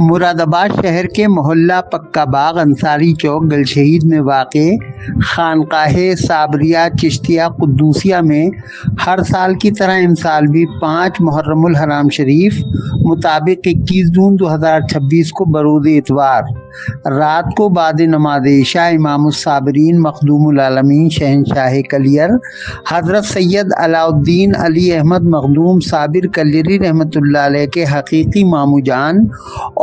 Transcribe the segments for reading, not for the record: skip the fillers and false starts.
مراد آباد شہر کے محلہ پکا باغ انصاری چوک گلشہید میں واقع خانقاہ صابریہ چشتیہ قدوسیہ میں ہر سال کی طرح ان سال بھی 5 محرم الحرام شریف مطابق 21 جون 2026 کو بروز اتوار رات کو بعد نماز عشاء امام الصابرین مخدوم العالمین شہنشاہ کلیر حضرت سید علاء الدین علی احمد مخدوم صابر کلیری رحمۃ اللہ علیہ کے حقیقی مامو جان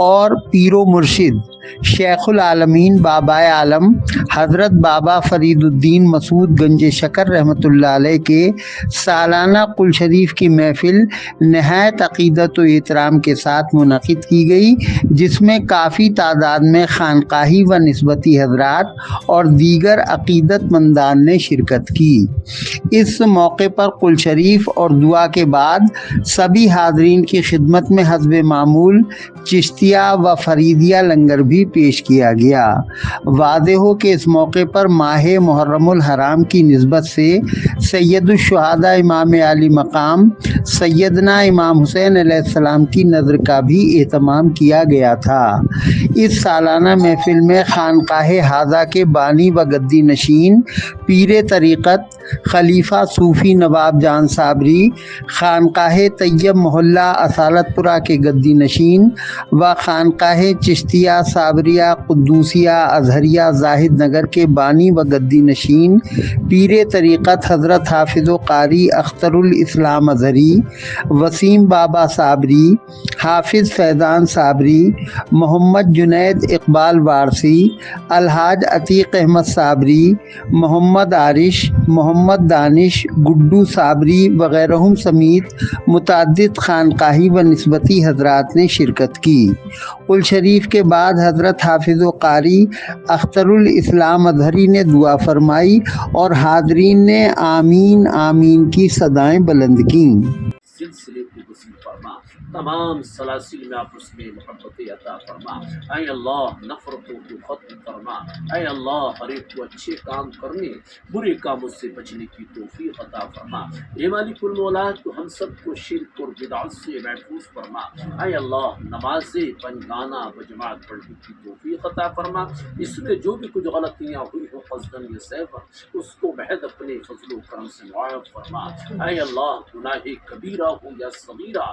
اور پیر و مرشد شیخ العالمین بابا عالم حضرت بابا فرید الدین مسعود گنج شکر رحمۃ اللہ علیہ کے سالانہ قل شریف کی محفل نہایت عقیدت و احترام کے ساتھ منعقد کی گئی، جس میں کافی تعداد میں خانقاہی و نسبتی حضرات اور دیگر عقیدت مندان نے شرکت کی۔ اس موقع پر قل شریف اور دعا کے بعد سبھی حاضرین کی خدمت میں حسب معمول چشتیہ و فریدیہ لنگر بھی پیش کیا گیا۔ واضح ہو کہ اس موقع پر ماہ محرم الحرام کی نسبت سے سید الشہداء امام عالی مقام سیدنا امام حسین علیہ السلام کی نذر کا بھی اہتمام کیا گیا تھا۔ اس سالانہ محفل میں خانقاہ ہذا کے بانی و گدی نشین پیر طریقت خلیفہ صوفی نواب جان صابری، خانقاہ طیب محلہ اصالت پورہ کے گدی نشین و خانقاہ چشتیہ صابریہ قدوسیہ اظہریہ زاہد نگر کے بانی و گدی نشین پیر طریقت حضرت حافظ و قاری اختر الاسلام اظہری، وسیم بابا صابری، حافظ فیضان صابری، محمد جنید اقبال وارثی، الحاج عتیق احمد صابری، محمد عارش، محمد دانش، گڈو صابری وغیرہ سمیت متعدد خانقاہی و نسبتی حضرات نے شرکت کی۔ قل شریف کے بعد حضرت حافظ و قاری اختر الاسلام اظہری نے دعا فرمائی اور حاضرین نے آمین آمین کی صدائیں بلند کیں۔ سلسلے کو وسیع فرما، تمام سلاسل میں آپس میں محبت عطا فرما، اے اللہ نفرتوں کو ختم فرما، اے اللہ ہر ایک کو اچھے کام کرنے برے کاموں سے بچنے کی توفیق عطا فرما، اے مالک المولات تو ہم سب کو شرک اور بدعت سے محفوظ فرما، اے اللہ نماز پنجگانہ و جماعت پڑھنے کی توفیق عطا فرما، اس میں جو بھی کچھ غلطیاں ہوئی ہوں قصداً یا سہواً اس کو محض اپنے فضل و کرم سے معاف فرما، اے اللہ گناہ کبیرہ ہو یا صغیرہ،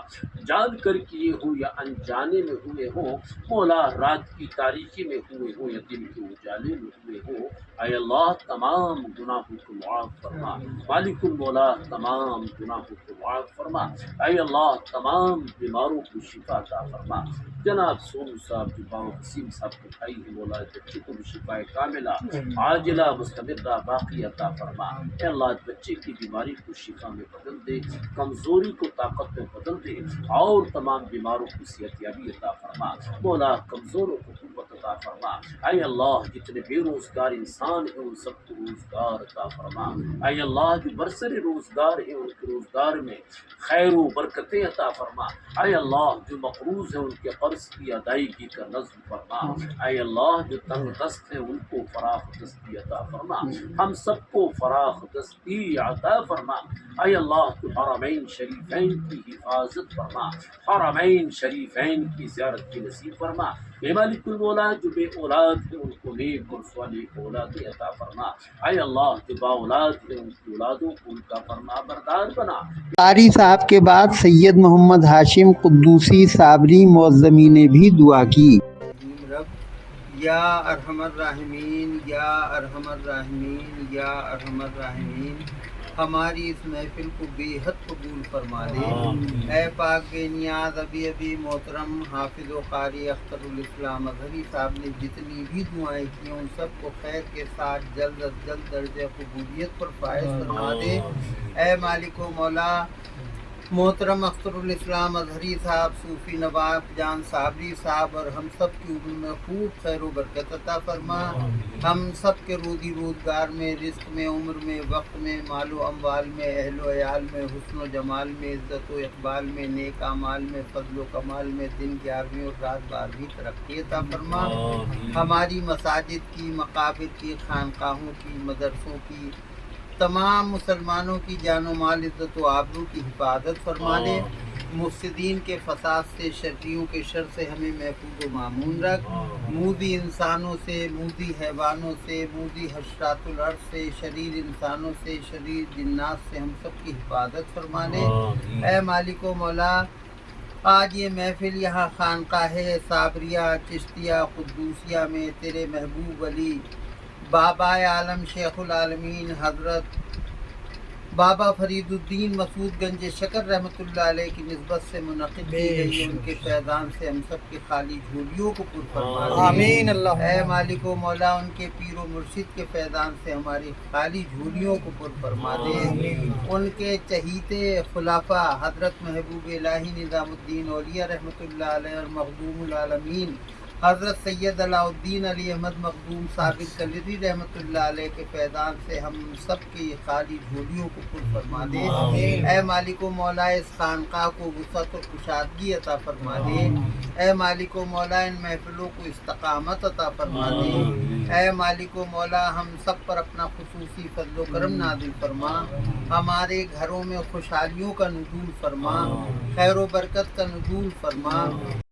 جان کر کیے ہوں یا انجانے میں ہوئے ہوں، مولا رات کی تاریکی میں ہوئے ہوں یا دن کے اجالے میں ہوئے ہوں، اے اللہ تمام گناہوں کو معاف فرما، مالک المولا تمام گناہوں کو معاف فرما، اے اللہ تمام بیماروں کو شفا عطا فرما، جناب سونو صاحب جو باؤ حسین صاحب کے بھائی ہیں مولا بچے کو بھی شفا کاملہ عاجلہ مستمرہ باقی عطا فرما، اے اللہ بچے کی بیماری کو شفا میں بدل دے، کمزوری کو طاقت میں بدل دے اور تمام بیماروں کو صحت یابی عطا فرما، مولا کمزوروں کو قوت عطا فرما، اے اللہ جتنے بے روزگار انسان ہیں ان سب کو روزگار عطا فرما، اے اللہ جو برسر روزگار ہیں ان کے روزگار میں خیر و برکتیں عطا فرما، اے اللہ جو مقروض ہیں ان کے قرض کی ادائیگی کا نظم فرما، اے اللہ جو تنگ دست ہیں ان کو فراخ دستی عطا فرما، ہم سب کو فراخ دستی عطا فرما، اے اللہ تو حرمین شریفین کی حفاظت فرما، حرمین شریفین کی زیارت کی نصیب فرما، اے مالک المولا جو بے اولاد ہیں ان کو نیک اور صالح اولاد عطا فرما، اے اللہ جو با اولاد ہیں ان کی اولادوں کو ان کا فرما بردار بنا۔ قاری صاحب کے بعد سید محمد ہاشم قدوسی صابری معظمی نے بھی دعا کی۔ رب یا ارحم الراحمین یا ارحم الراحمین یا ارحم الراحمین، ہماری اس محفل کو بے حد قبول فرما دے۔ اے پاک بے نیاز ابھی محترم حافظ و قاری اختر الاسلام اظہری صاحب نے جتنی بھی دعائیں کی ان سب کو خیر کے ساتھ جلد از جلد درجہ قبولیت پر فائز فرما دے۔ اے مالک و مولا محترم اختر الاسلام اظہری صاحب، صوفی نواب جان صابری صاحب اور ہم سب کی عمر میں خوب خیر و برکت عطا فرما، ہم سب کے روزی روزگار میں، رزق میں، عمر میں، وقت میں، مال و اموال میں، اہل و عیال میں، حسن و جمال میں، عزت و اقبال میں، نیک اعمال میں، فضل و کمال میں، دن 11ویں اور رات 12ویں ترقی عطا فرما، ہماری مساجد کی، مقابر کی، خانقاہوں کی، مدرسوں کی، تمام مسلمانوں کی جان و مال، عزت و آبرو کی حفاظت فرما دے۔ مفسدین کے فساد سے، شرریوں کے شر سے ہمیں محفوظ و مامون رکھ، مودی انسانوں سے، مودی حیوانوں سے، مودی حشرات الارض سے، شریر انسانوں سے، شریر جنات سے ہم سب کی حفاظت فرما دے۔ اے مالک و مولا، آج یہ محفل یہاں خانقاہ صابریہ چشتیہ قدوسیہ میں تیرے محبوب ولی بابا عالم شیخ العالمین حضرت بابا فرید الدین مسعود گنج شکر رحمۃ اللہ علیہ کی نسبت سے منعقد کی گئی ہے، ان کے فیضان سے ہم سب کی خالی جھولیوں کو پر فرما دے۔ آمین اللہ۔ اے مالک و مولا، ان کے پیر و مرشد کے فیضان سے ہماری خالی جھولیوں کو پر فرما دے۔ ان کے چہیتے خلافہ حضرت محبوب الہی نظام الدین اولیاء رحمۃ اللہ علیہ اور مخدوم العالمین حضرت سید علاء الدین علی احمد مخدوم ثابت کلری رحمۃ اللہ علیہ کے فیضان سے ہم سب کی خالی جھولیوں کو پر فرما دے۔ اے مالک و مولا، اس خانقاہ کو وسعت و کشادگی عطا فرما دے۔ اے مالک و مولا، ان محفلوں کو استقامت عطا فرما دے۔ اے مالک و مولا، ہم سب پر اپنا خصوصی فضل و کرم نازل فرما، ہمارے گھروں میں خوشحالیوں کا نزول فرما، خیر و برکت کا نزول فرما۔